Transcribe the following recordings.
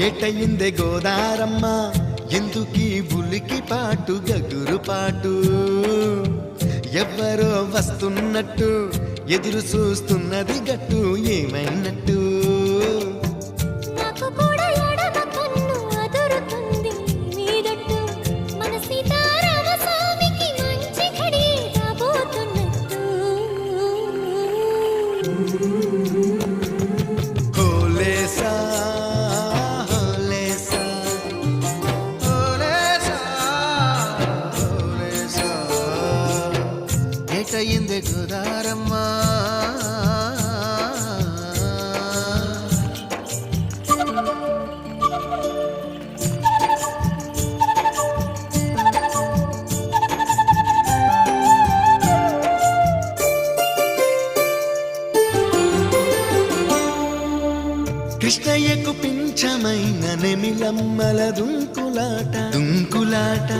ఏటయిందే గోదారమ్మ ఎందుకీ బులికి పాటు గగురు పాటు ఎవ్వరో వస్తున్నట్టు ఎదురు చూస్తున్నది గట్టు ఏమైనట్టు ఏటయిందే గోదారమ్మ కృష్ణయ్యకు పింఛమైన నెమిలమ్మల దుంకులాట దుంకులాట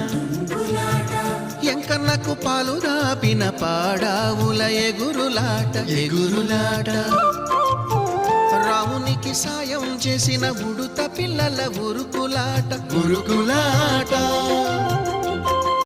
ఎంకన్నకు పాలు దాపిన పాడావుల ఎగురులాట ఎగురులాట రామునికి సాయం చేసిన ఉడుత పిల్లల ఉరుకులాట ఉరుకులాట